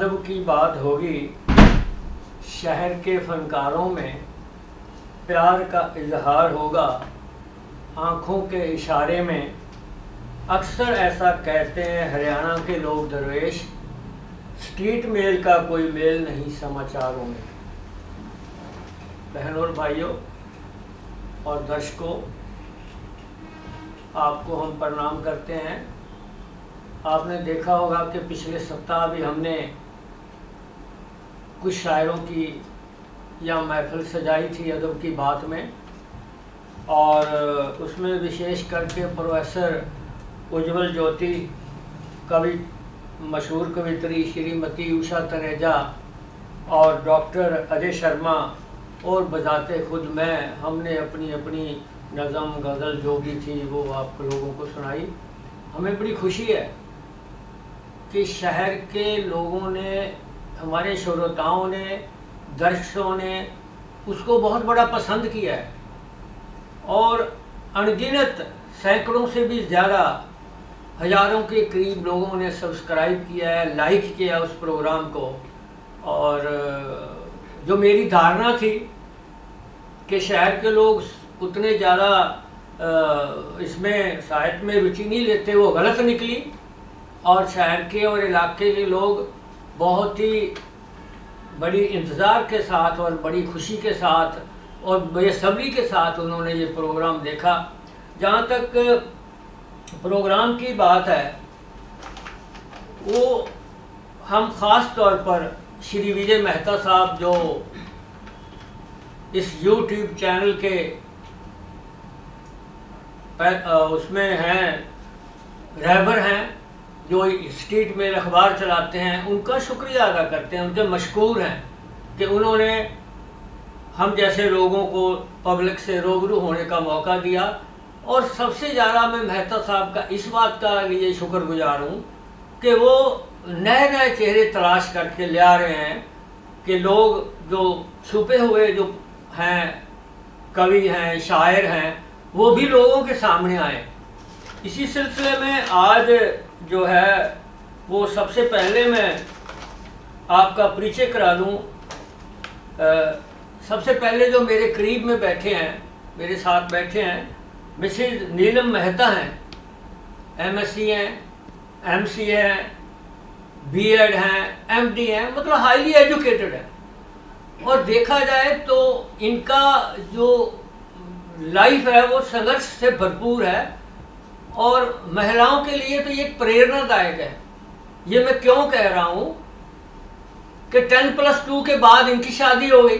अदब की बात होगी, शहर के फनकारों में प्यार का इजहार होगा, आँखों के इशारे में। अक्सर ऐसा कहते हैं हरियाणा के लोग दरवेश, स्ट्रीट मेल का कोई मेल नहीं समाचारों में। बहनों और भाइयों और दर्शकों, आपको हम प्रणाम करते हैं। आपने देखा होगा कि पिछले सप्ताह भी हमने कुछ शायरों की या महफिल सजाई थी अदब की बात में, और उसमें विशेष करके प्रोफेसर उज्ज्वल ज्योति, कवि मशहूर कवित्री श्रीमती उषा तनेजा और डॉक्टर अजय शर्मा और बजाते खुद मैं, हमने अपनी अपनी नज़म गज़ल जो भी थी वो आप लोगों को सुनाई। हमें बड़ी खुशी है कि शहर के लोगों ने, हमारे श्रोताओं ने, दर्शकों ने उसको बहुत बड़ा पसंद किया है और अनगिनत सैकड़ों से भी ज़्यादा, हज़ारों के करीब लोगों ने सब्सक्राइब किया है, लाइक किया उस प्रोग्राम को। और जो मेरी धारणा थी कि शहर के लोग उतने ज़्यादा इसमें साहित्य में रुचि नहीं लेते, वो गलत निकली। और शहर के और इलाके के लोग बहुत ही बड़ी इंतज़ार के साथ और बड़ी खुशी के साथ और बेसब्री के साथ उन्होंने ये प्रोग्राम देखा। जहाँ तक प्रोग्राम की बात है, वो हम ख़ास तौर पर श्री विजय मेहता साहब जो इस YouTube चैनल के उसमें हैं, रहबर हैं, जो स्ट्रीट मेल अखबार चलाते हैं, उनका शुक्रिया अदा करते हैं, उनके मशकूर हैं कि उन्होंने हम जैसे लोगों को पब्लिक से रूबरू होने का मौका दिया। और सबसे ज़्यादा मैं मेहता साहब का इस बात का लिए शुक्रगुजार हूँ कि वो नए नए चेहरे तलाश करके ले आ रहे हैं कि लोग जो छुपे हुए जो हैं, कवि हैं, शायर हैं, वो भी लोगों के सामने आए। इसी सिलसिले में आज जो है वो सबसे पहले मैं आपका परिचय करा दूँ। सबसे पहले जो मेरे करीब में बैठे हैं, मेरे साथ बैठे हैं, मिसेज नीलम मेहता हैं, MSc हैं, MC हैं, B.Ed हैं, MD हैं, मतलब हाईली एजुकेटेड है। और देखा जाए तो इनका जो लाइफ है वो संघर्ष से भरपूर है और महिलाओं के लिए तो ये प्रेरणादायक है। ये मैं क्यों कह रहा हूँ कि 10+2 के बाद इनकी शादी हो गई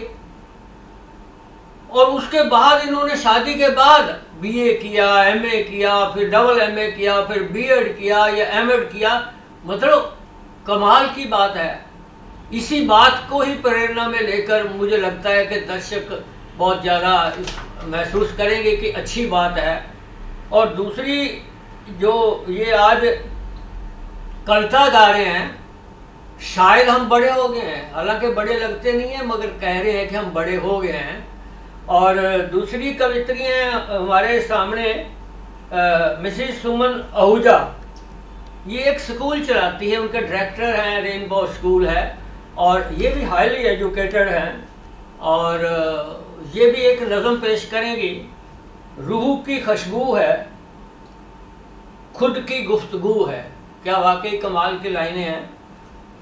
और उसके बाद इन्होंने शादी के बाद BA किया, MA किया, फिर MA किया, फिर B.Ed किया या M.Ed किया। मतलब कमाल की बात है। इसी बात को ही प्रेरणा में लेकर मुझे लगता है कि दर्शक बहुत ज़्यादा महसूस करेंगे कि अच्छी बात है। और दूसरी जो ये आज कविता गा रहे हैं, शायद हम बड़े हो गए हैं, हालांकि बड़े लगते नहीं हैं मगर कह रहे हैं कि हम बड़े हो गए हैं। और दूसरी कवित्री हैं हमारे सामने मिसेस सुमन आहूजा, ये एक स्कूल चलाती है, उनके डायरेक्टर हैं, रेनबो स्कूल है, और ये भी हाईली एजुकेटेड हैं और ये भी एक नज़म पेश करेंगी। रूह की खुशबू है, खुद की गुफ्तगू है। क्या वाकई कमाल की लाइनें हैं।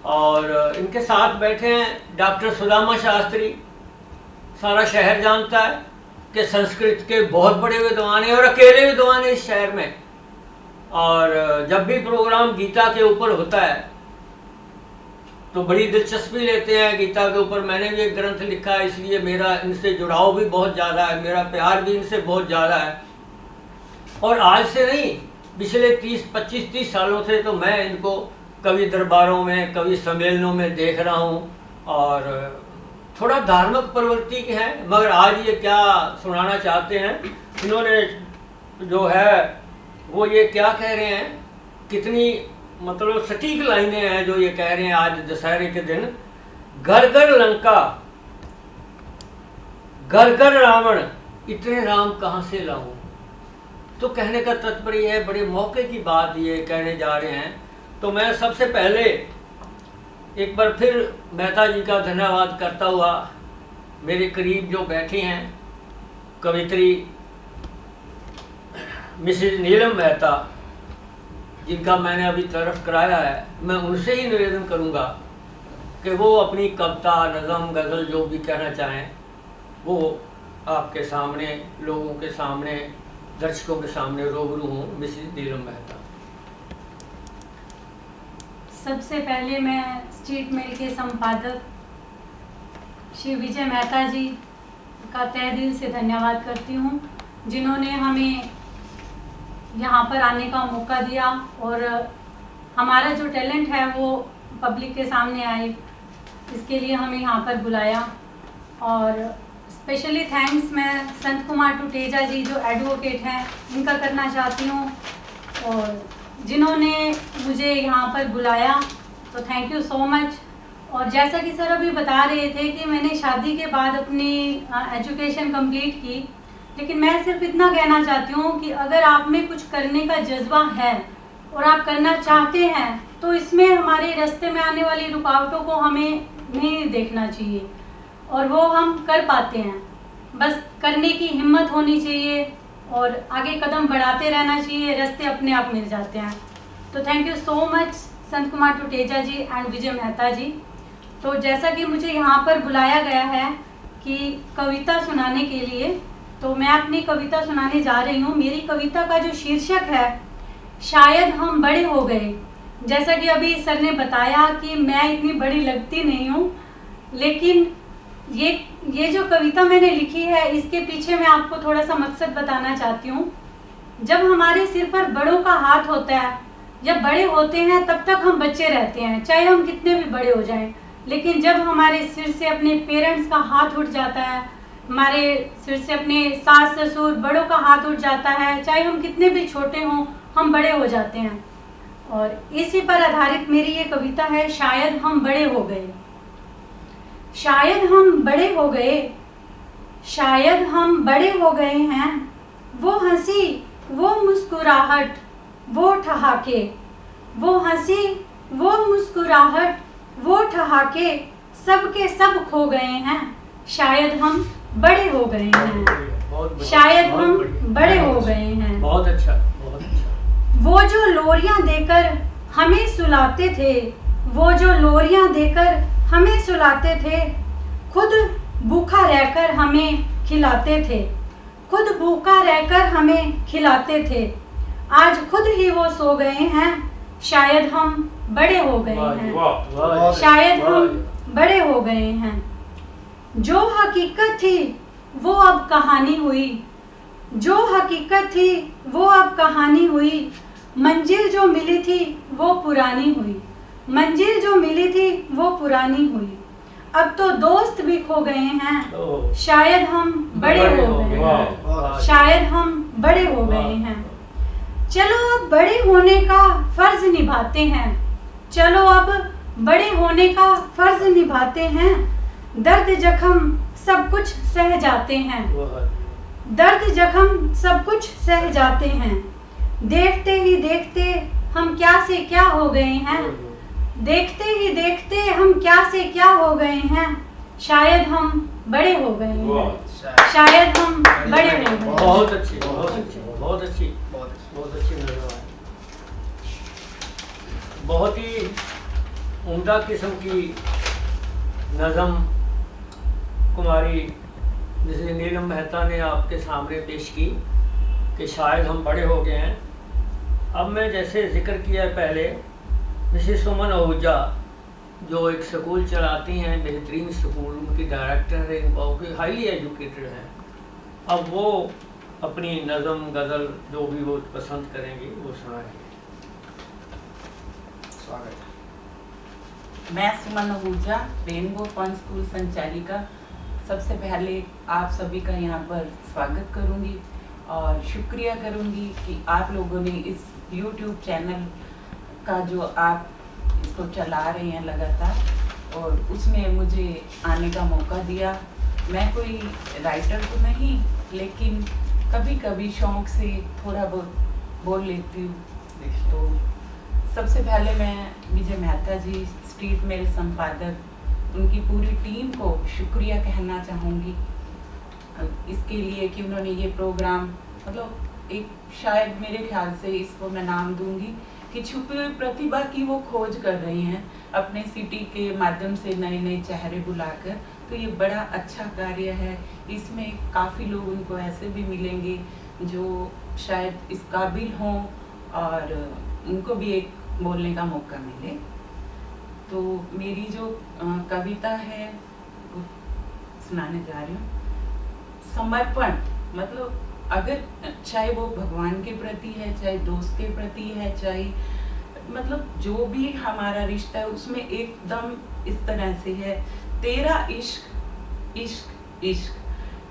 और इनके साथ बैठे हैं डॉक्टर सुदामा शास्त्री, सारा शहर जानता है कि संस्कृत के बहुत बड़े विद्वान हैं और अकेले विद्वान हैं इस शहर में। और जब भी प्रोग्राम गीता के ऊपर होता है तो बड़ी दिलचस्पी लेते हैं गीता के ऊपर। मैंने भी एक ग्रंथ लिखा है, इसलिए मेरा इनसे जुड़ाव भी बहुत ज़्यादा है, मेरा प्यार भी इनसे बहुत ज़्यादा है। और आज से नहीं, पिछले 25-30 सालों से तो मैं इनको कवि दरबारों में, कवि सम्मेलनों में देख रहा हूँ। और थोड़ा धार्मिक प्रवृत्ति के हैं, मगर आज ये क्या सुनाना चाहते हैं, इन्होंने जो है वो ये क्या कह रहे हैं, कितनी मतलब सटीक लाइनें हैं जो ये कह रहे हैं आज दशहरे के दिन। घर घर लंका, घर घर रावण, इतने राम कहाँ से लाऊं। तो कहने का तात्पर्य है, बड़े मौके की बात ये कहने जा रहे हैं। तो मैं सबसे पहले एक बार फिर मेहता जी का धन्यवाद करता हुआ मेरे करीब जो बैठे हैं कवित्री मिसेज नीलम मेहता, जिनका मैंने अभी तरफ कराया है, मैं उनसे ही निवेदन करूंगा कि वो अपनी कविता, नज़म, गज़ल जो भी कहना चाहें वो आपके सामने, लोगों के सामने, दर्शकों के सामने रूबरू हूँ। मिसेज नीलम मेहता। सबसे पहले मैं स्ट्रीट मेल के संपादक श्री विजय मेहता जी का तहे दिल से धन्यवाद करती हूँ, जिन्होंने हमें यहाँ पर आने का मौका दिया और हमारा जो टैलेंट है वो पब्लिक के सामने आए, इसके लिए हमें यहाँ पर बुलाया। और स्पेशली थैंक्स मैं संत कुमार टुटेजा जी जो एडवोकेट हैं इनका करना चाहती हूँ, और जिन्होंने मुझे यहाँ पर बुलाया, तो थैंक यू सो मच। और जैसा कि सर अभी बता रहे थे कि मैंने शादी के बाद अपनी एजुकेशन कंप्लीट की, लेकिन मैं सिर्फ इतना कहना चाहती हूँ कि अगर आप में कुछ करने का जज्बा है और आप करना चाहते हैं तो इसमें हमारे रास्ते में आने वाली रुकावटों को हमें नहीं देखना चाहिए और वो हम कर पाते हैं। बस करने की हिम्मत होनी चाहिए और आगे कदम बढ़ाते रहना चाहिए, रास्ते अपने आप मिल जाते हैं। तो thank you so much Sant Kumar Tuteja ji and विजय मेहता जी। तो जैसा कि मुझे यहाँ पर बुलाया गया है कि कविता सुनाने के लिए, तो मैं अपनी कविता सुनाने जा रही हूँ। मेरी कविता का जो शीर्षक है शायद हम बड़े हो गए। जैसा कि अभी सर ने बताया कि मैं इतनी बड़ी लगती नहीं हूँ, लेकिन ये जो कविता मैंने लिखी है इसके पीछे मैं आपको थोड़ा सा मकसद बताना चाहती हूँ। जब हमारे सिर पर बड़ों का हाथ होता है, जब बड़े होते हैं तब तक हम बच्चे रहते हैं, चाहे हम कितने भी बड़े हो जाएं। लेकिन जब हमारे सिर से अपने पेरेंट्स का हाथ उठ जाता है, हमारे सिर से अपने सास ससुर बड़ों का हाथ उठ जाता है, चाहे हम कितने भी छोटे हों, हम बड़े हो जाते हैं। और इसी पर आधारित मेरी ये कविता है, शायद हम बड़े हो गए। शायद हम बड़े हो गए, शायद हम बड़े हो गए हैं। वो हंसी, वो मुस्कुराहट, वो ठहाके, वो हंसी, वो मुस्कुराहट, वो ठहाके, सब के सब खो गए हैं। शायद हम बड़े हो गए हैं, शायद हम बड़े हो गए हैं। बहुत अच्छा, बहुत अच्छा। वो जो लोरियां देकर हमें सुलाते थे, वो जो लोरियां देकर हमें सुलाते थे, खुद भूखा रहकर हमें खिलाते थे, खुद भूखा रहकर हमें खिलाते थे। आज खुद ही वो सो गए हैं, शायद हम बड़े हो गए हैं, शायद हम बड़े हो गए हैं। जो हकीकत थी वो अब कहानी हुई, जो हकीकत थी वो अब कहानी हुई। मंजिल जो मिली थी वो पुरानी हुई, मंजिल जो मिली थी वो पुरानी हुई। अब तो दोस्त भी खो गए हैं, शायद हम बड़े हो गए हैं, शायद हम बड़े हो गए हैं। चलो अब बड़े होने का फर्ज निभाते हैं, चलो अब बड़े होने का फर्ज निभाते हैं। दर्द जख्म सब कुछ सह जाते हैं, दर्द जख्म सब कुछ सह जाते हैं। देखते ही देखते हम क्या से क्या हो गए हैं, देखते ही देखते हम क्या से क्या हो गए हैं। शायद हम बड़े हो गए हैं, शायद हम बड़े हो गए हैं। बहुत अच्छी, बहुत अच्छी, बहुत अच्छी, बहुत अच्छी नज़म है। बहुत ही उम्दा किस्म की नज़म कुमारी जिसे नीलम मेहता ने आपके सामने पेश की कि शायद हम बड़े हो गए हैं। अब मैं जैसे जिक्र किया पहले, मिसेस सुमन आहूजा जो एक स्कूल चलाती हैं, बेहतरीन स्कूल, उनकी डायरेक्टर हैं, बहुत हाईली एजुकेटेड हैं। अब वो अपनी नज़म गज़ल जो भी वो पसंद करेंगी वो सुनाएंगे। स्वागत है। मैं सुमन आहूजा, रेनबो फन स्कूल संचालिका, सबसे पहले आप सभी का यहाँ पर स्वागत करूँगी और शुक्रिया करूँगी कि आप लोगों ने इस YouTube चैनल का जो आप इसको चला रहे हैं लगातार और उसमें मुझे आने का मौका दिया। मैं कोई राइटर तो नहीं, लेकिन कभी कभी शौक़ से थोड़ा बहुत बोल लेती हूँ। तो सबसे पहले मैं विजय मेहता जी, स्ट्रीट मेल संपादक, उनकी पूरी टीम को शुक्रिया कहना चाहूँगी इसके लिए कि उन्होंने ये प्रोग्राम, मतलब एक शायद मेरे ख्याल से इसको मैं नाम दूंगी कि छुपी हुई प्रतिभा की वो खोज कर रही हैं अपने सिटी के माध्यम से नए नए चेहरे बुलाकर। तो ये बड़ा अच्छा कार्य है। इसमें काफ़ी लोग उनको ऐसे भी मिलेंगे जो शायद इस काबिल हों और उनको भी एक बोलने का मौका मिले। तो मेरी जो कविता है वो सुनाने जा रही हूँ। समर्पण, मतलब अगर चाहे वो भगवान के प्रति है, चाहे दोस्त के प्रति है, चाहे मतलब जो भी हमारा रिश्ता है उसमें एकदम इस तरह से है, तेरा इश्क इश्क इश्क,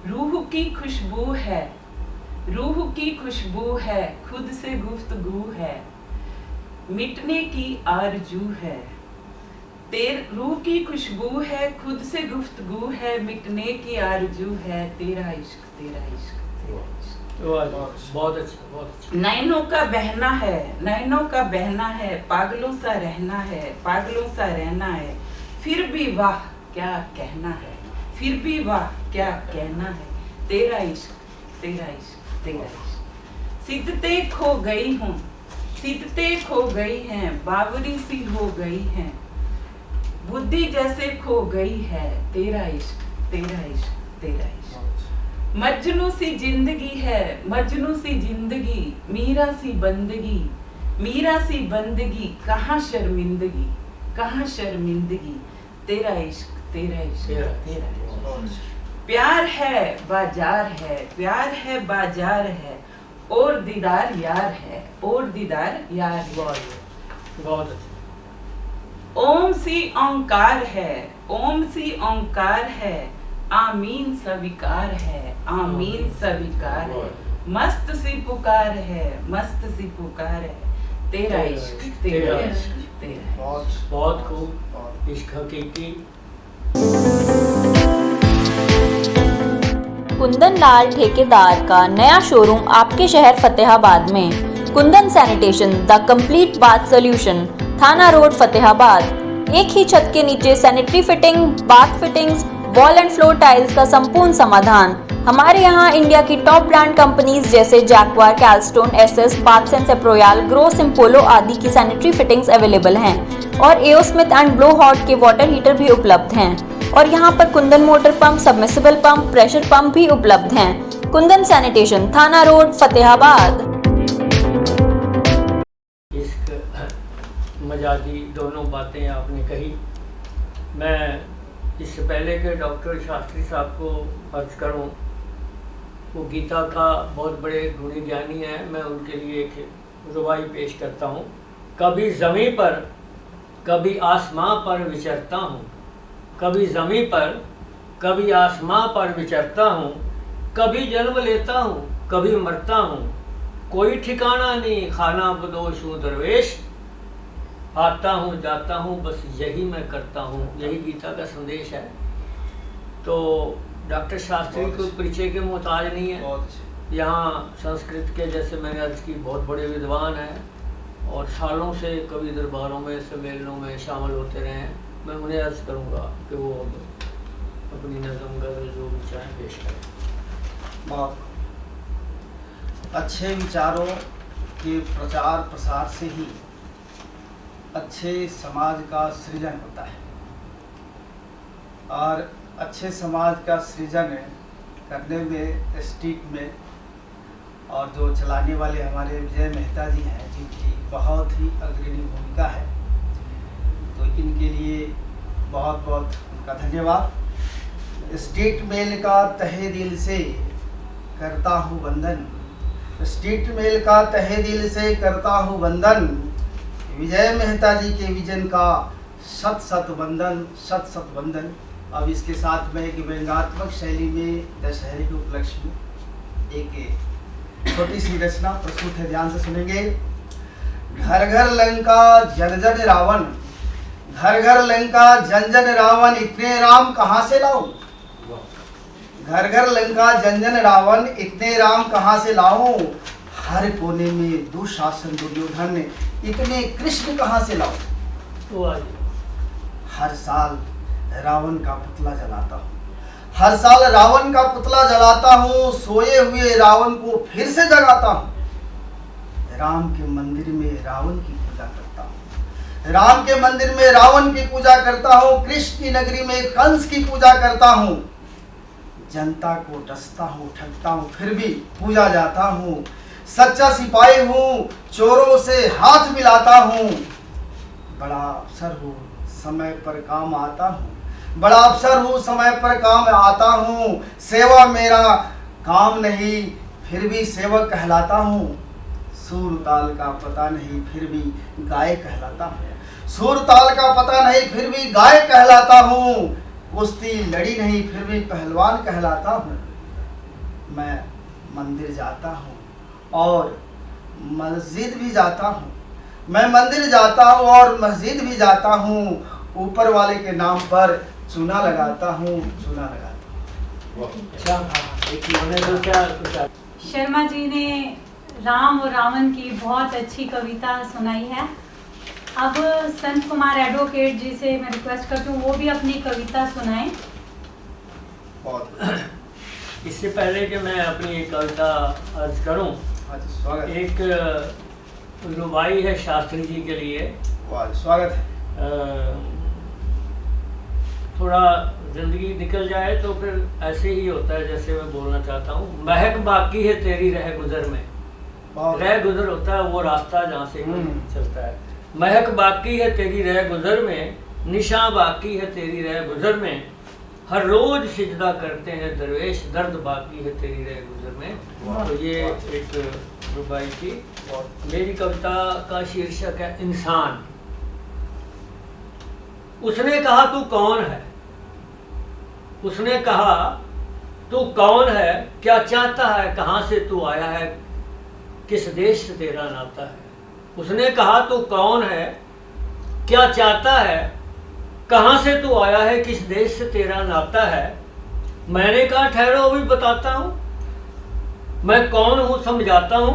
रूह की खुशबू है, रूह की खुशबू है, खुद से गुफ्तगू है, मिटने की आरजू है, रूह की खुशबू है, खुद से गुफ्तगू है, मिटने की आरजू है, तेरा इश्क तेरा इश्क तेरा इश्क। बहुत अच्छा, बहुत अच्छा। नैनों का बहना है, नैनों का बहना है, पागलों सा रहना है, पागलों सा रहना है, फिर भी वाह क्या कहना है, फिर भी वाह क्या कहना है, तेरा इश्क तेरा इश्क तेरा इश्क। सिद्धते खो गई हूँ, सिद्धते खो गई हैं, बावरी सी हो गई हैं, बुद्धि जैसे खो गई है, तेरा इश्क तेरा इश्क तेरा इश्क। मजनू सी जिंदगी है, मजनू सी जिंदगी, मीरा सी बंदगी, मीरा सी बंदगी, कहाँ शर्मिंदगी, कहाँ शर्मिंदगी, तेरा इश्क तेरा इश्क तेरा इश्क। प्यार है बाजार है, प्यार है बाजार है, और दीदार यार है, और दीदार यार। बहुत अच्छा। ओम सी ओंकार है, ओम सी ओंकार है, आमीन स्वीकार है, आमीन स्वीकार है, मस्त सी पुकार है, मस्त सी पुकार है, तेरा इश्क तेरा इश्क तेरा। बहुत खूब। इश्क हकीकी। कुंदन लाल ठेकेदार का नया शोरूम आपके शहर फतेहाबाद में। Kundan sanitation, the complete bath solution, थाना रोड फतेहाबाद। एक ही छत के नीचे sanitary fitting, bath fittings, wall and floor tiles का संपूर्ण समाधान। हमारे यहाँ इंडिया की टॉप ब्रांड कंपनीज जैसे जैक्वार, कैलस्टोन, एसएस, बाथसेंस, एप्रोयाल, ग्रो, सिम्पोलो आदि की सैनिटरी फिटिंग्स अवेलेबल हैं और AO Smith and Blowhot के वाटर हीटर भी उपलब्ध हैं और यहाँ पर Kundan motor pump, submersible pump, pressure pump भी उपलब्ध हैं। Kundan sanitation, Thana road Fatehabad. मजाजी दोनों बातें आपने कही। मैं इससे पहले कि डॉक्टर शास्त्री साहब को अर्ज करूं, वो गीता का बहुत बड़े गुणी ज्ञानी हैं, मैं उनके लिए एक रुबाई पेश करता हूं। कभी ज़मीं पर कभी आसमां पर विचरता हूं, कभी ज़मीं पर कभी आसमां पर विचरता हूं, कभी जन्म लेता हूं कभी मरता हूं, कोई ठिकाना नहीं खाना बदोश हूँ दरवेश, आता हूँ जाता हूँ बस यही मैं करता हूँ। यही गीता का संदेश है। तो डॉक्टर शास्त्री को परिचय के मोहताज नहीं है। यहाँ संस्कृत के, जैसे मैंने अर्ज की, बहुत बड़े विद्वान हैं और सालों से कवि दरबारों में, सम्मेलनों में शामिल होते रहे हैं। मैं उन्हें अर्ज करूँगा कि वो अपनी नज़म गज़ल जो भी चाहें पेश करें। बहुत अच्छे विचारों के प्रचार प्रसार से ही अच्छे समाज का सृजन होता है और अच्छे समाज का सृजन करने में स्ट्रीट में और जो चलाने वाले हमारे विजय मेहता जी हैं, जिनकी बहुत ही अग्रणी भूमिका है, तो इनके लिए बहुत बहुत उनका धन्यवाद। स्ट्रीट मेल का तहे दिल से करता हूँ वंदन, स्ट्रीट मेल का तहे दिल से करता हूँ वंदन, विजय मेहता जी के विजन का शत शत वंदन, शत शत वंदन। अब इसके साथ में एक व्यंग्यात्मक शैली में दशहरे के उपलक्ष्य में एक छोटी सी रचना प्रस्तुत है, ध्यान से सुनेंगे। घर घर लंका जन जन रावण, घर घर लंका जन जन रावण, इतने राम कहाँ से लाऊं, घर घर लंका जन जन रावण, इतने राम कहाँ से लाऊं, हर कोने में दुशासन दुर्योधन ने इतने कृष्ण कहाँ से लाओ। तो आज हर साल रावण का पुतला जलाता हूँ, हर साल रावण का पुतला जलाता हूँ, सोए हुए रावण को फिर से जगाता हूँ। राम के मंदिर में रावण की पूजा करता हूँ, राम के मंदिर में रावण की पूजा करता हूँ, कृष्ण की नगरी में कंस की पूजा करता हूँ। जनता को डसता हूँ, ठगता हूँ, फिर भी पूजा जाता हूँ। सच्चा सिपाही हूँ, चोरों से हाथ मिलाता हूँ। बड़ा अफसर हूँ, समय पर काम आता हूँ, बड़ा अफसर हूँ, समय पर काम आता हूँ। सेवा मेरा काम नहीं, फिर भी सेवक कहलाता हूँ। सुर ताल का पता नहीं, फिर भी गाय कहलाता हूँ। सुर ताल का पता नहीं, फिर भी गाय कहलाता हूँ। कुश्ती लड़ी नहीं, फिर भी पहलवान कहलाता हूँ। मैं मंदिर जाता हूँ और मस्जिद भी जाता हूँ, मैं मंदिर जाता हूँ और मस्जिद भी जाता हूँ। ऊपर वाले के नाम पर चूना लगाता हूँ, चूना लगाता हूँ। शर्मा जी ने राम और रावण की बहुत अच्छी कविता सुनाई है। अब संत कुमार एडवोकेट जी से मैं रिक्वेस्ट करती हूँ वो भी अपनी कविता सुनाएं। बहुत इससे पहले कि मैं अपनी एक कविता अर्ज करूं, स्वागत है। एक रुबाई है शास्त्री जी के लिए। स्वागत है। थोड़ा जिंदगी निकल जाए तो फिर ऐसे ही होता है जैसे मैं बोलना चाहता हूँ। महक बाकी है तेरी रह गुजर में, रह गुजर होता है वो रास्ता जहाँ से चलता है। महक बाकी है तेरी रह गुजर में, निशान बाकी है तेरी रह गुजर में, हर रोज सिजदा करते हैं दरवेश, दर्द बाकी है तेरी रह गुजर में। तो ये एक रुबाई थी। मेरी कविता का शीर्षक है इंसान। उसने कहा तू कौन है, उसने कहा तू कौन है, क्या चाहता है, कहाँ से तू आया है, किस देश से तेरा नाता है। उसने कहा तू कौन है, क्या चाहता है, कहाँ से तू आया है, किस देश से तेरा नाता है। मैंने कहा ठहरो अभी बताता हूँ, मैं कौन हूँ समझाता हूँ।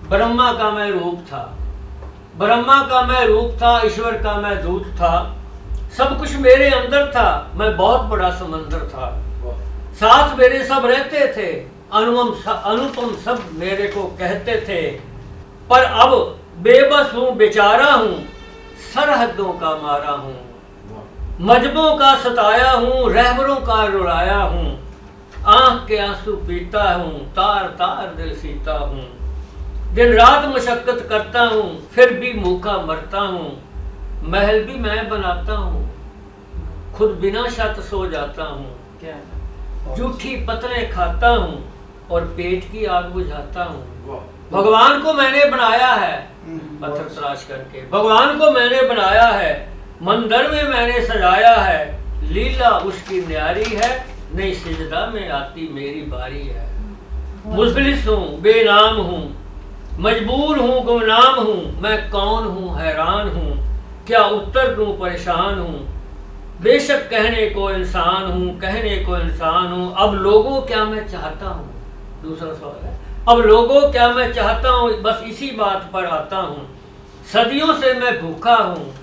ब्रह्मा का मैं रूप था, ब्रह्मा का मैं रूप था, ईश्वर का मैं दूत था। सब कुछ मेरे अंदर था, मैं बहुत बड़ा समंदर था। साथ मेरे सब रहते थे, अनुपम सब मेरे को कहते थे। पर अब बेबस हूँ, बेचारा हूँ, सरहदों का मारा हूँ, मजबों का सताया हूँ, रहबरों का रुलाया हूँ। आंख के आंसू पीता हूँ, तार तार दिल सीता हूँ। दिन रात मशक्कत करता हूँ, फिर भी भूखा मरता हूँ। महल भी मैं बनाता हूँ, खुद बिना छत सो जाता हूँ। जूठी पतले खाता हूँ और पेट की आग बुझाता हूँ। भगवान को मैंने बनाया है पत्थर तराश करके, भगवान को मैंने बनाया है, मंदिर में मैंने सजाया है। लीला उसकी न्यारी है, नहीं सिजदा में आती मेरी बारी है। मुफलिस हूँ, बेनाम हूँ, मजबूर हूँ, गुमनाम हूँ। मैं कौन हूँ, हैरान हूँ, क्या उत्तर दूँ, परेशान हूँ। बेशक कहने को इंसान हूँ, कहने को इंसान हूँ। अब लोगों क्या मैं चाहता हूँ, दूसरा सवाल है। अब लोगों क्या मैं चाहता हूँ, बस इसी बात पर आता हूँ। सदियों से मैं भूखा हूँ,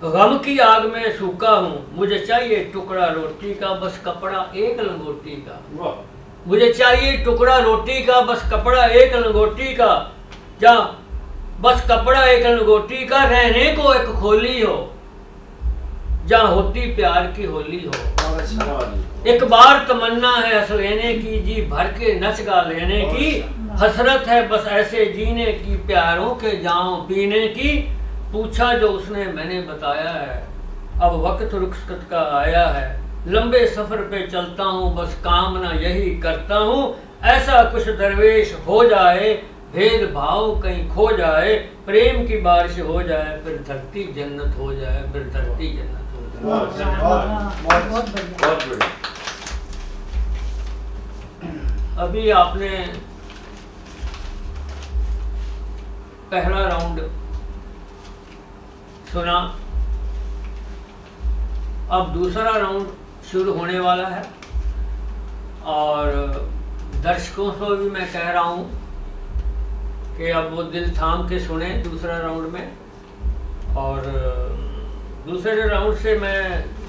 गम की आग में सूखा हूँ। मुझे चाहिए टुकड़ा रोटी का, बस कपड़ा एक लंगोटी का। मुझे चाहिए टुकड़ा रोटी का, बस कपड़ा एक लंगोटी का। जा बस कपड़ा एक लंगोटी का, रहने को एक खोली हो, जहाँ होती प्यार की होली हो। एक बार तमन्ना है हंस लेने की, जी भर के नच गा लेने की। हसरत है बस ऐसे जीने की, प्यारों के जाम पीने की। पूछा जो उसने मैंने बताया है, अब वक्त रुखसत का आया है। लंबे सफर पे चलता हूँ, बस कामना यही करता हूँ। ऐसा कुछ दरवेश हो जाए, भेद भाव कहीं खो जाए। प्रेम की बारिश हो जाए, फिर धरती जन्नत हो जाए, फिर धरती जन्नत हो जाए। बहुत बढ़िया। अभी आपने पहला राउंड सुना, अब दूसरा राउंड शुरू होने वाला है और दर्शकों को भी मैं कह रहा हूँ कि अब वो दिल थाम के सुने दूसरा राउंड में। और दूसरे राउंड से मैं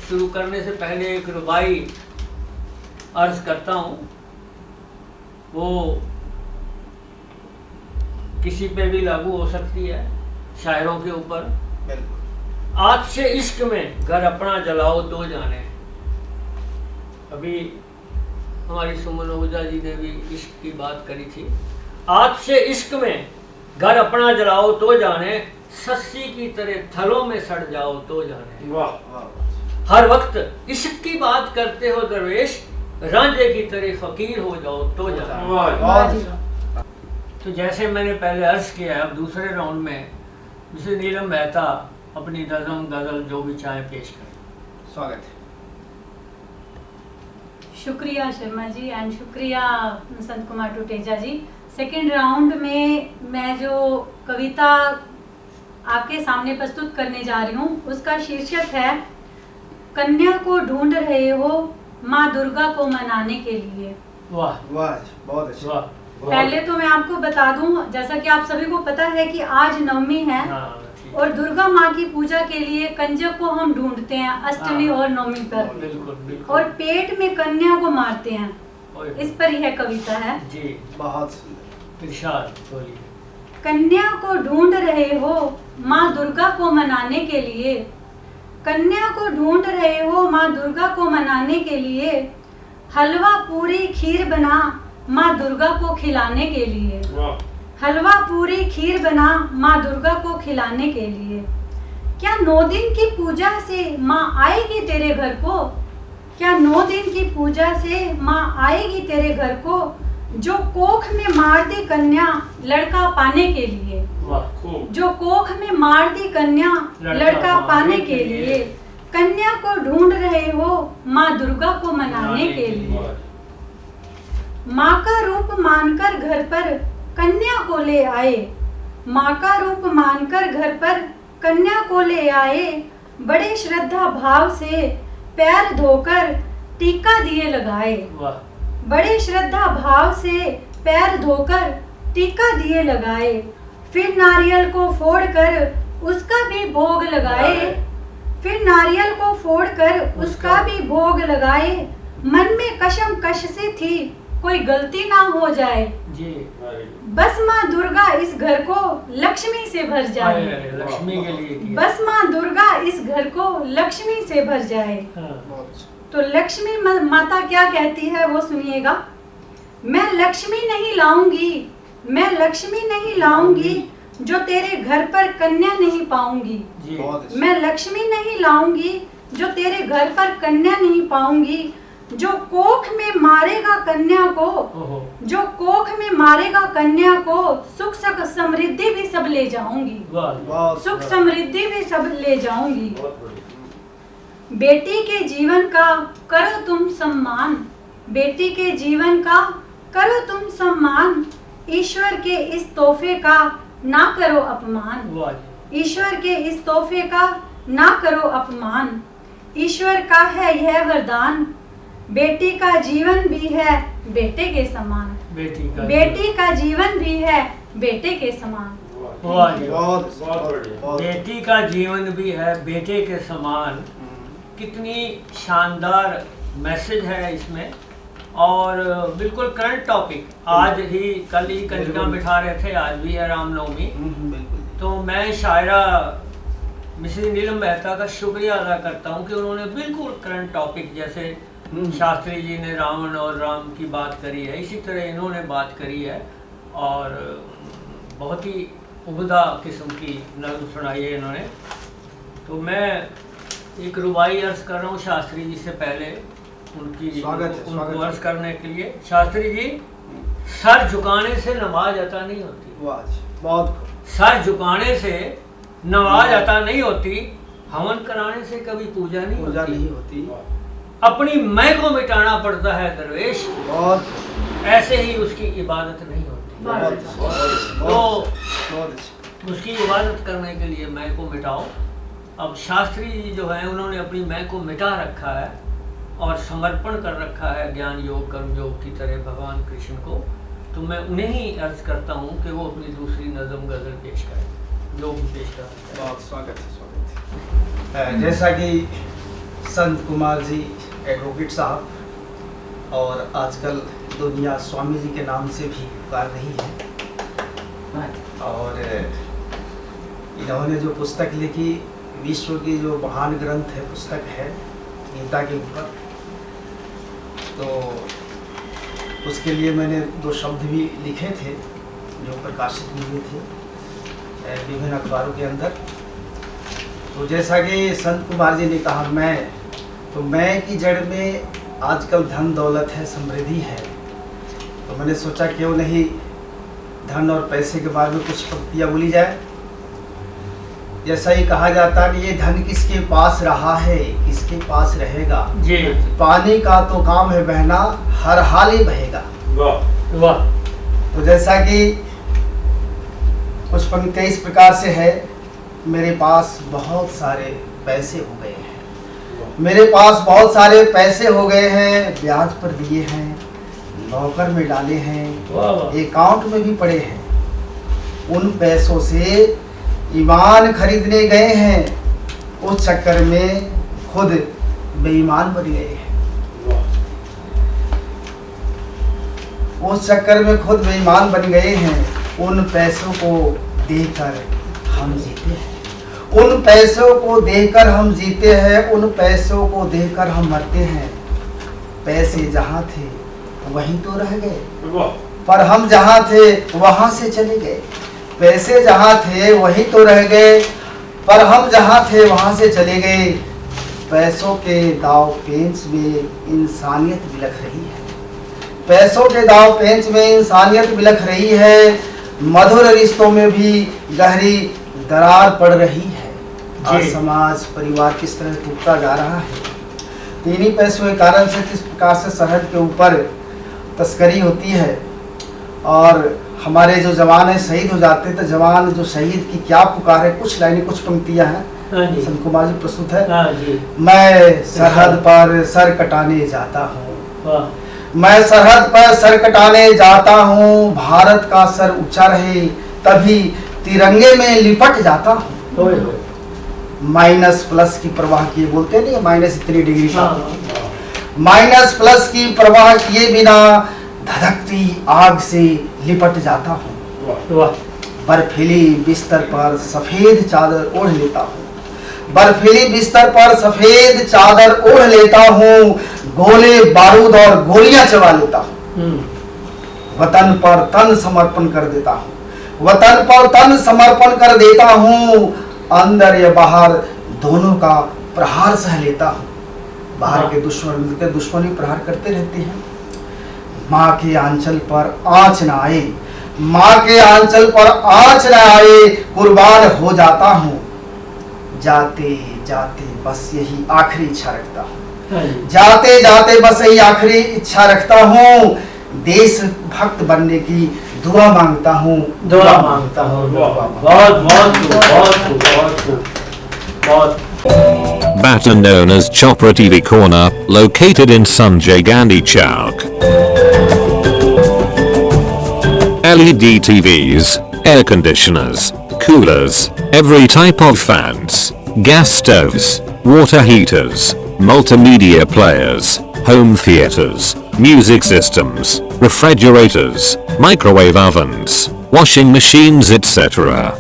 शुरू करने से पहले एक रुबाई अर्ज करता हूँ। वो किसी पे भी लागू हो सकती है, शायरों के ऊपर। बिल्कुल। आज से इश्क में घर अपना जलाओ तो जाने। अभी हमारी सुमन ओझा जी ने भी इश्क की बात करी थी। आज से इश्क में घर अपना जलाओ तो जाने, सस्सी की तरह थलों में सड़ जाओ तो जाने। वाह वाह। हर वक्त इश्क की बात करते हो दरवेश, रांझे की तरह फकीर हो जाओ तो जाने। वाह। तो जैसे मैंने पहले अर्ज किया है, अब दूसरे राउंड में मिसेस नीलम मेहता अपनी नज़म गज़ल जो भी चाहे पेश करें। स्वागत है। शुक्रिया शर्मा जी एंड शुक्रिया संत कुमार टुटेजा जी। सेकेंड राउंड में मैं जो कविता आपके सामने प्रस्तुत करने जा रही हूँ उसका शीर्षक है कन्या को ढूंढ रहे हो माँ दुर्गा को मनाने के लिए। वाह वाह, बहुत अच्छा। वाह। पहले तो मैं आपको बता दूं, जैसा कि आप सभी को पता है कि आज नवमी है और दुर्गा माँ की पूजा के लिए कंजक को हम ढूंढते हैं अष्टमी और नवमी पर। बिल्कुल बिल्कुल। और पेट में कन्या को मारते हैं। इस पर यह कविता है जी, बहुत सुंदर। इरशाद बोलिए। कन्या को ढूंढ रहे हो माँ दुर्गा को मनाने के लिए, कन्या को ढूंढ रहे हो माँ दुर्गा को मनाने के लिए, हलवा पूरी खीर बना माँ दुर्गा को खिलाने के लिए। हलवा पूरी खीर बना माँ दुर्गा को खिलाने के लिए। क्या 9 दिन की पूजा से माँ आएगी तेरे घर को, क्या 9 दिन की पूजा से माँ आएगी तेरे घर को, जो कोख में मार दी कन्या लड़का पाने के लिए, जो कोख में मार दी कन्या लड़का पाने के लिए। कन्या को ढूंढ रहे हो माँ दुर्गा को मनाने के लिए। माँ का रूप मानकर घर पर कन्या को ले आए, माँ का रूप मानकर घर पर कन्या को ले आए, बड़े श्रद्धा भाव से पैर धोकर टीका दिए लगाए। बड़े श्रद्धा भाव से पैर धोकर टीका दिए लगाए, फिर नारियल को फोड़कर उसका भी भोग लगाए, फिर नारियल को फोड़कर उसका भी भोग लगाए। मन में कशम कश से थी कोई गलती ना हो जाए जी। बस माँ दुर्गा इस घर को लक्ष्मी से भर जाए, लक्ष्मी के लिए बस माँ दुर्गा इस घर को लक्ष्मी से भर जाए। तो लक्ष्मी माता क्या कहती है वो सुनिएगा। मैं लक्ष्मी नहीं लाऊंगी, मैं लक्ष्मी नहीं लाऊंगी, जो तेरे घर पर कन्या नहीं पाऊंगी। मैं लक्ष्मी नहीं लाऊंगी, जो तेरे घर पर कन्या नहीं पाऊंगी, जो कोख में मारेगा कन्या को, जो कोख में मारेगा कन्या को, सुख समृद्धि भी सब ले जाऊंगी, सुख समृद्धि भी सब ले जाऊंगी। बेटी के जीवन का करो तुम सम्मान, बेटी के जीवन का करो तुम सम्मान, ईश्वर के इस तोहफे का ना करो अपमान, ईश्वर के इस तोहफे का ना करो अपमान। ईश्वर का है यह वरदान, बेटी का जीवन भी है बेटे के समान, बेटी का जीवन भी है बेटे के समान। बेटी का जीवन भी है बेटे के समान। कितनी शानदार मैसेज है इसमें। और बिल्कुल करंट टॉपिक, आज ही कल ही कंजका बिठा रहे थे, आज भी है रामनवमी। तो मैं शायरा मिसेस नीलम मेहता का शुक्रिया अदा करता हूँ कि उन्होंने बिल्कुल करंट टॉपिक, जैसे शास्त्री जी ने रावण और राम की बात करी है, इसी तरह इन्होंने बात करी है और बहुत ही उम्दा किस्म की नज़्म सुनाई है इन्होंने। तो मैं एक रुबाई अर्ज कर रहा हूँ शास्त्री जी से पहले उनको अर्ज करने के लिए। शास्त्री जी, सर झुकाने से नमाज अता नहीं होती, सर झुकाने से नमाज अता नहीं होती, हवन कराने से कभी पूजा नहीं होती। अपनी मैं को मिटाना पड़ता है दरवेश, ऐसे ही उसकी इबादत नहीं होती। तो उसकी इबादत करने के लिए मैं को मिटाओ। अब शास्त्री जी जो है उन्होंने अपनी मैं को मिटा रखा है और समर्पण कर रखा है ज्ञान योग कर्म योग की तरह भगवान कृष्ण को, तो मैं उन्हें ही अर्ज करता हूँ कि वो अपनी दूसरी नज़म गज़ल पेश करें, योग पेश करें। बहुत स्वागत है, स्वागत है। जैसा कि संत कुमार जी एडवोकेट साहब और आजकल दुनिया स्वामी जी के नाम से भी पुकार रही है, और इन्होंने जो पुस्तक लिखी, विश्व की जो महान ग्रंथ है, पुस्तक है गीता के ऊपर, तो उसके लिए मैंने 2 शब्द भी लिखे थे जो प्रकाशित हुए थे विभिन्न अखबारों के अंदर। तो जैसा कि संत कुमार जी ने कहा, मैं की जड़ में आजकल धन दौलत है, समृद्धि है, तो मैंने सोचा क्यों नहीं धन और पैसे के बारे में कुछ पंक्तियाँ बोली जाए। जैसा ही कहा जाता है कि ये धन किसके पास रहा है, किसके पास रहेगा, जी पानी का तो काम है बहना, हर हाल ही बहेगा। वाह वाह। तो जैसा कि कुछ पंक्तियाँ इस प्रकार से है, मेरे पास बहुत सारे पैसे हो गए हैं, मेरे पास बहुत सारे पैसे हो गए हैं, ब्याज पर दिए हैं, लॉकर में डाले हैं, अकाउंट में भी पड़े हैं, उन पैसों से ईमान खरीदने गए हैं, उस चक्कर में खुद बेईमान बन गए हैं, उस चक्कर में खुद बेईमान बन गए हैं। उन पैसों को देकर हम जीते हैं, उन पैसों को देकर हम जीते हैं, उन पैसों को देकर हम मरते हैं। पैसे जहाँ थे वहीं तो रह गए, पर हम जहाँ थे वहाँ से चले गए। पैसे जहाँ थे वहीं तो रह गए, पर हम जहाँ थे वहाँ से चले गए। पैसों के दाव पेंच में इंसानियत बिलख रही है, पैसों के दाव पेंच में इंसानियत बिलख रही है, मधुर रिश्तों में भी गहरी दरार पड़ रही है। आज समाज परिवार किस तरह टूटता जा रहा है। तीन पैसों के कारण से किस प्रकार से सरहद के ऊपर तस्करी होती है, और हमारे जो जवान है शहीद हो जाते हैं, तो जवान जो शहीद की क्या पुकार है, कुछ लाइनें कुछ पंक्तियां हैं, संत कुमार जी प्रस्तुत है। मैं सरहद पर सर कटाने जाता हूँ, मैं सरहद पर सर कटाने जाता हूँ, भारत का सर ऊंचा रहे तभी तिरंगे में लिपट जाता हूँ। माइनस प्लस की परवाह किए, बोलते नहीं माइनस इतनी डिग्री का, माइनस प्लस की परवाह किए बिना धधकती आग से लिपट जाता हूँ। बर्फीली बिस्तर पर सफेद चादर ओढ़ लेता हूँ, बर्फीली बिस्तर पर सफेद चादर ओढ़ लेता हूँ, गोले बारूद और गोलियां चबा लेता हूँ। वतन पर तन समर्पण कर देता हूँ, वतन पर तन समर्पण कर देता हूँ, अंदर या बाहर दोनों का प्रहार सह लेता हूँ। बाहर के दुश्मन मिलकर दुश्मनी प्रहार करते रहते हैं। माँ के आंचल पर आँच न आए, माँ के आंचल पर आँच न आए, कुर्बान हो जाता हूँ। जाते जाते बस यही आखिरी इच्छा रखता हूँ, जाते जाते बस यही आखिरी इच्छा रखता हूँ, देश भक्त बनने की दुआ मांगता हूँ, दुआ मांगता हूँ। बहुत बहुत बहुत Better known as Chopra TV Corner, located in Sanjay Gandhi Chowk. LED TVs, air conditioners, coolers, every type of fans, gas stoves, water heaters, multimedia players, home theaters, music systems, refrigerators, microwave ovens, washing machines, etc.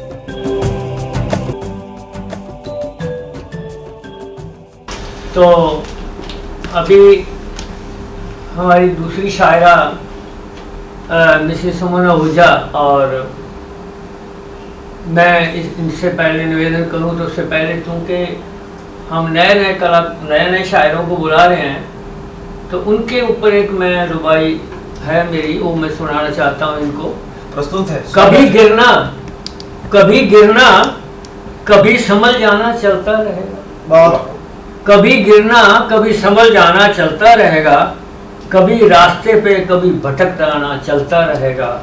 तो अभी हमारी दूसरी शायरा Mrs सुमन आहूजा, और मैं इनसे पहले निवेदन करूं तो उससे पहले, चूँकि हम नए शायरों को बुला रहे हैं, तो उनके ऊपर एक मैं रुबाई है मेरी, वो मैं सुनाना चाहता हूं इनको। प्रस्तुत है। कभी गिरना कभी संभल जाना चलता रहेगा, कभी गिरना कभी संभल जाना चलता रहेगा, कभी रास्ते पे कभी भटकता आना चलता रहेगा,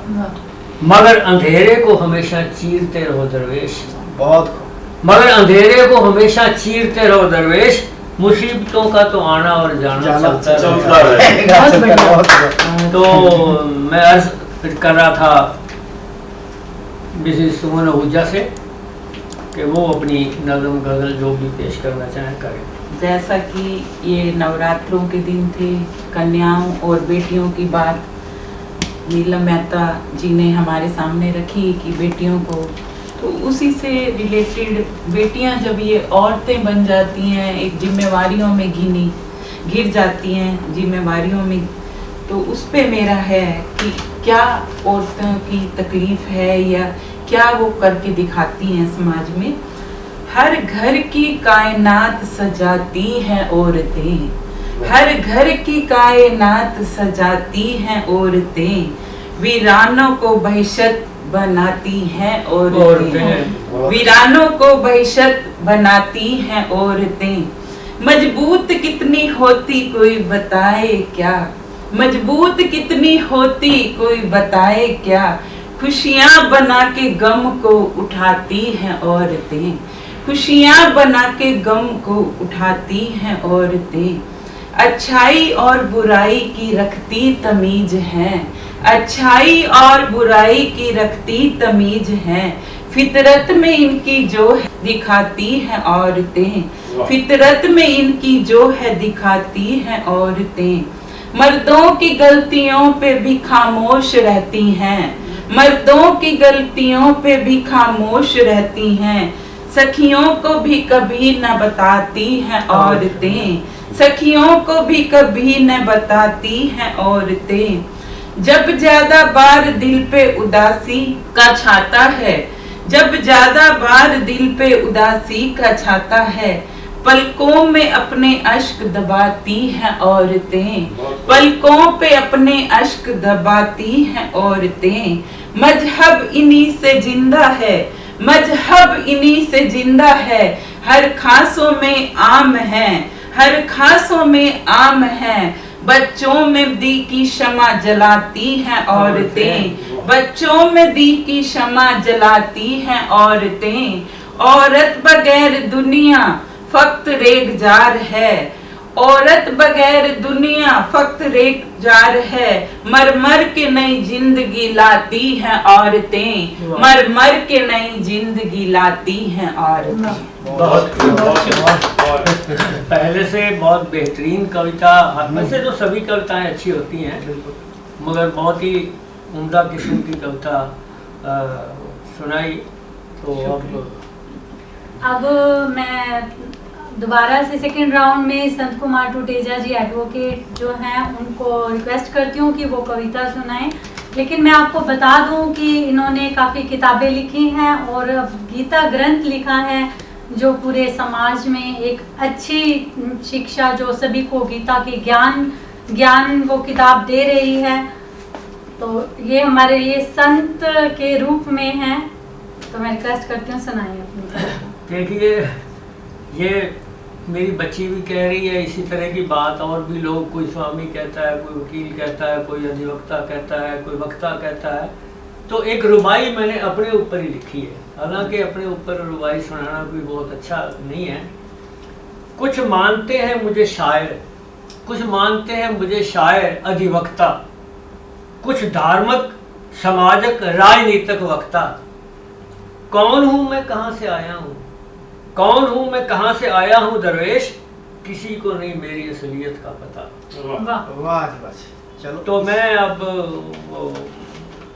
मगर अंधेरे को हमेशा चीरते रहो दरवेश, बहुत मगर अंधेरे को हमेशा चीरते रहो दरवेश, मुसीबतों का तो आना और जाना चलता चलता रहेगा। रहेगा। बहुत बढ़िया। बहुत तो मैं अर्ज कर रहा था मिसेस सुमन आहूजा से कि वो अपनी नज़म गज़ल जो भी पेश करना चाहें करें। जैसा कि ये नवरात्रों के दिन थे, कन्याओं और बेटियों की बात नीलम मेहता जी ने हमारे सामने रखी कि बेटियों को, तो उसी से रिलेटेड बेटियां जब ये औरतें बन जाती हैं, एक जिम्मेवारियों में घिर जाती हैं जिम्मेवारियों में, तो उस पे मेरा है कि क्या औरतों की तकलीफ है या क्या वो करके दिखाती हैं समाज में। हर घर की कायनात सजाती हैं औरतें, हर घर की कायनात सजाती हैं औरतें, वीरानों को बहिशत बनाती हैं औरतें, वीरानों को बहिशत बनाती हैं औरतें। मजबूत कितनी होती कोई बताए क्या, मजबूत कितनी होती कोई बताए क्या, खुशियां बना के गम को उठाती हैं औरतें, खुशियां बना के गम को उठाती हैं औरतें। अच्छाई और बुराई की रखती तमीज है, अच्छाई और बुराई की रखती तमीज है, फितरत में इनकी जो है दिखाती हैं औरतें, फितरत में इनकी जो है दिखाती हैं औरतें। मर्दों की गलतियों पे भी खामोश रहती हैं, मर्दों की गलतियों पे भी खामोश रहती हैं, सखियों को भी कभी न बताती हैं औरतें, सखियों को भी कभी न बताती हैं औरतें। जब ज्यादा बार दिल पे उदासी का छाता है, जब ज्यादा बार दिल पे उदासी का छाता है, पलकों में अपने अश्क दबाती हैं औरतें, पलकों पे अपने अश्क दबाती हैं औरतें। मजहब इन्हीं से जिंदा है, मजहब इन्हीं से जिंदा है, हर खासों में आम है, हर खासों में आम है, बच्चों में दी की शमा जलाती हैं औरतें, बच्चों में दी की शमा जलाती हैं औरतें। औरत बगैर दुनिया फक्त रेगजार है, औरत बगैर दुनिया फक्त रेगजार है, मर मर के नई जिंदगी लाती हैं औरतें, मर मर के नई जिंदगी लाती हैं औरतें। पहले से बहुत बेहतरीन कविता, वैसे तो सभी कविताएं अच्छी होती हैं मगर बहुत ही उम्दा किस्म की कविता सुनाई। तो अब मैं दोबारा से सेकंड राउंड में संत कुमार टुटेजा जी एडवोकेट जो हैं उनको रिक्वेस्ट करती हूँ कि वो कविता सुनाएं। लेकिन मैं आपको बता दूं कि इन्होंने काफ़ी किताबें लिखी हैं और गीता ग्रंथ लिखा है जो पूरे समाज में एक अच्छी शिक्षा, जो सभी को गीता के ज्ञान वो किताब दे रही है। तो ये हमारे लिए संत के रूप में है, तो मैं रिक्वेस्ट करती हूँ सुनाइए अपनी। देखिए, ये मेरी बच्ची भी कह रही है इसी तरह की बात, और भी लोग, कोई स्वामी कहता है, कोई वकील कहता है, कोई अधिवक्ता कहता है, कोई वक्ता कहता है। तो एक रुबाई मैंने अपने ऊपर ही लिखी है, हालांकि अपने ऊपर रुबाई सुनाना भी बहुत अच्छा नहीं है। कुछ मानते हैं मुझे शायर, कुछ मानते हैं मुझे शायर अधिवक्ता, कुछ धार्मिक समाजक राजनीतिक वक्ता। कौन हूँ मैं, कहाँ से आया हूँ, कौन हूँ मैं, कहाँ से आया हूँ दरवेश, किसी को नहीं मेरी असलियत का पता। वाह चलो। तो मैं अब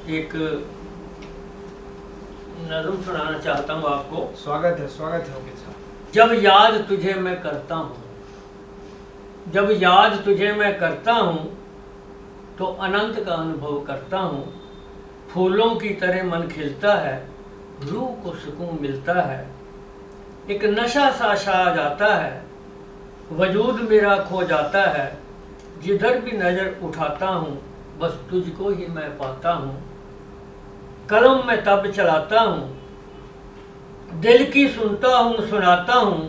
एक नज़म सुनाना चाहता हूँ आपको। स्वागत है आपके साथ। जब याद तुझे मैं करता हूँ, जब याद तुझे मैं करता हूँ, तो अनंत का अनुभव करता हूँ। फूलों की तरह मन खिलता है, रूह को सुकून मिलता है, एक नशा सा छा जाता है, वजूद मेरा खो जाता है। जिधर भी नज़र उठाता हूँ, बस तुझको ही मैं पाता हूँ। कलम में तब चलाता हूँ, दिल की सुनता हूँ, सुनाता हूँ।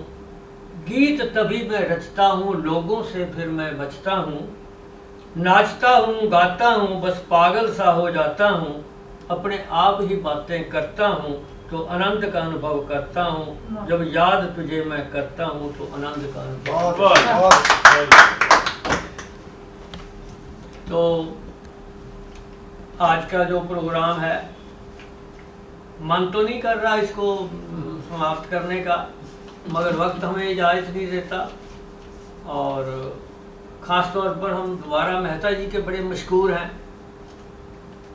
गीत तभी मैं रचता हूँ, लोगों से फिर मैं बचता हूँ। नाचता हूँ, गाता हूँ, बस पागल सा हो जाता हूँ। अपने आप ही बातें करता हूँ, तो अनंत का अनुभव करता हूँ, जब याद तुझे मैं करता हूँ तो आनंद का अनुभव। तो आज का जो प्रोग्राम है, मन तो नहीं कर रहा इसको समाप्त करने का, मगर वक्त हमें इजाज़त नहीं देता। और ख़ास तौर पर हम दोबारा मेहता जी के बड़े मशहूर हैं,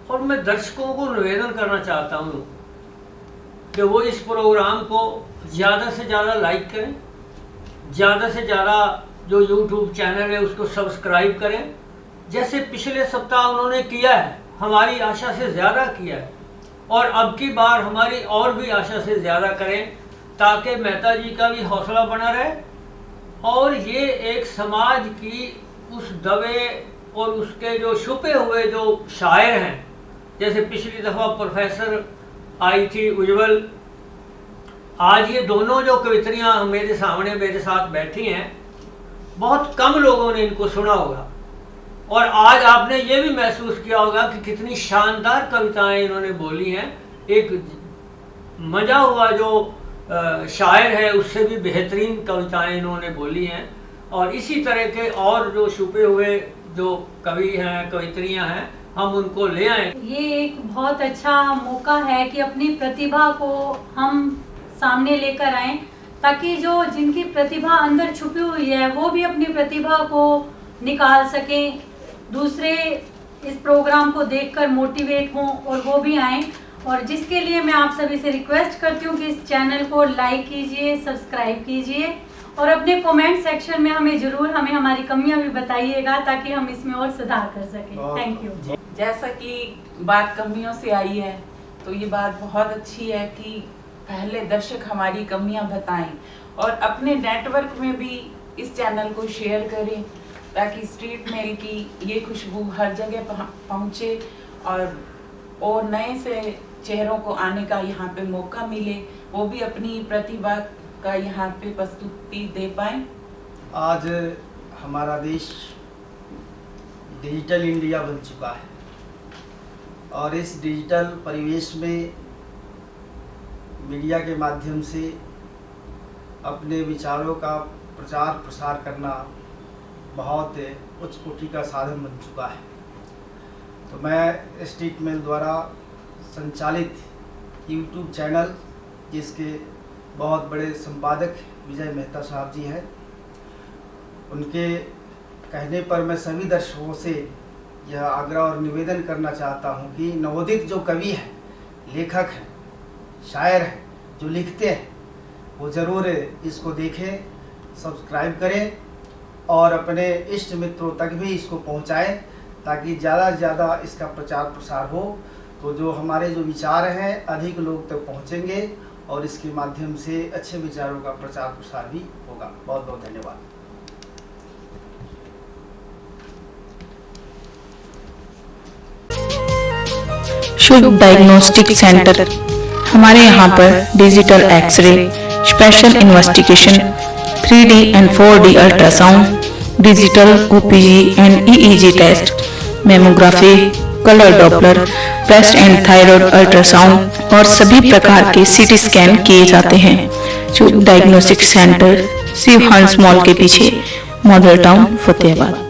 और मैं दर्शकों को निवेदन करना चाहता हूँ कि वो इस प्रोग्राम को ज़्यादा से ज़्यादा लाइक करें, ज़्यादा से ज़्यादा जो यूट्यूब चैनल है उसको सब्सक्राइब करें, जैसे पिछले सप्ताह उन्होंने किया है, हमारी आशा से ज़्यादा किया है, और अब की बार हमारी और भी आशा से ज़्यादा करें, ताकि मेहता जी का भी हौसला बना रहे और ये एक समाज की उस दबे और उसके जो छुपे हुए जो शायर हैं, जैसे पिछली दफ़ा प्रोफेसर आई थी उज्ज्वल, आज ये दोनों जो कवित्रियाँ मेरे सामने मेरे साथ बैठी हैं, बहुत कम लोगों ने इनको सुना होगा, और आज आपने ये भी महसूस किया होगा कि कितनी शानदार कविताएं इन्होंने बोली हैं। एक मजा हुआ जो शायर है उससे भी बेहतरीन कविताएं इन्होंने बोली हैं, और इसी तरह के और जो छुपे हुए जो कवि हैं, कवित्रियां हैं, हम उनको ले आए। ये एक बहुत अच्छा मौका है कि अपनी प्रतिभा को हम सामने लेकर आएं, ताकि जो जिनकी प्रतिभा अंदर छुपी हुई है वो भी अपनी प्रतिभा को निकाल सकें, दूसरे इस प्रोग्राम को देखकर मोटिवेट हों और वो भी आएं। और जिसके लिए मैं आप सभी से रिक्वेस्ट करती हूँ कि इस चैनल को लाइक कीजिए, सब्सक्राइब कीजिए, और अपने कमेंट सेक्शन में हमें हमारी कमियां भी बताइएगा, ताकि हम इसमें और सुधार कर सकें। Thank you. जैसा कि बात कमियों से आई है, तो ये बात बहुत अच्छी है कि पहले दर्शक हमारी कमियां बताएं और अपने नेटवर्क में भी इस चैनल को शेयर करें, ताकि स्ट्रीट मेल की ये खुशबू हर जगह पहुँचे और नए से चेहरों को आने का यहाँ पे मौका मिले, वो भी अपनी प्रतिभा का यहाँ पे प्रस्तुति दे पाएं। आज हमारा देश डिजिटल इंडिया बन चुका है, और इस डिजिटल परिवेश में मीडिया के माध्यम से अपने विचारों का प्रचार प्रसार करना बहुत उच्च कोटि का साधन बन चुका है। तो मैं स्ट्रीट मेल द्वारा संचालित यूट्यूब चैनल, जिसके बहुत बड़े संपादक विजय मेहता साहब जी हैं, उनके कहने पर मैं सभी दर्शकों से यह आग्रह और निवेदन करना चाहता हूं कि नवोदित जो कवि हैं, लेखक हैं, शायर हैं, जो लिखते हैं, वो ज़रूर इसको देखें, सब्सक्राइब करें और अपने इष्ट मित्रों तक भी इसको पहुंचाएं, ताकि ज़्यादा से ज़्यादा इसका प्रचार प्रसार हो। तो जो हमारे जो विचार हैं अधिक लोग तक पहुंचेंगे और इसके माध्यम से अच्छे विचारों का प्रचार प्रसार भी होगा। बहुत बहुत धन्यवाद। Shubh diagnostic centre. हमारे यहाँ पर digital x ray, special investigation, 3D and 4D ultrasound, digital OPG and EEG test, mammography, colour Doppler, breast and thyroid ultrasound और सभी प्रकार के CT स्कैन किए जाते हैं। शुभ डायग्नोस्टिक सेंटर शिव हंस मॉल के पीछे, मॉडल टाउन, फतेहाबाद।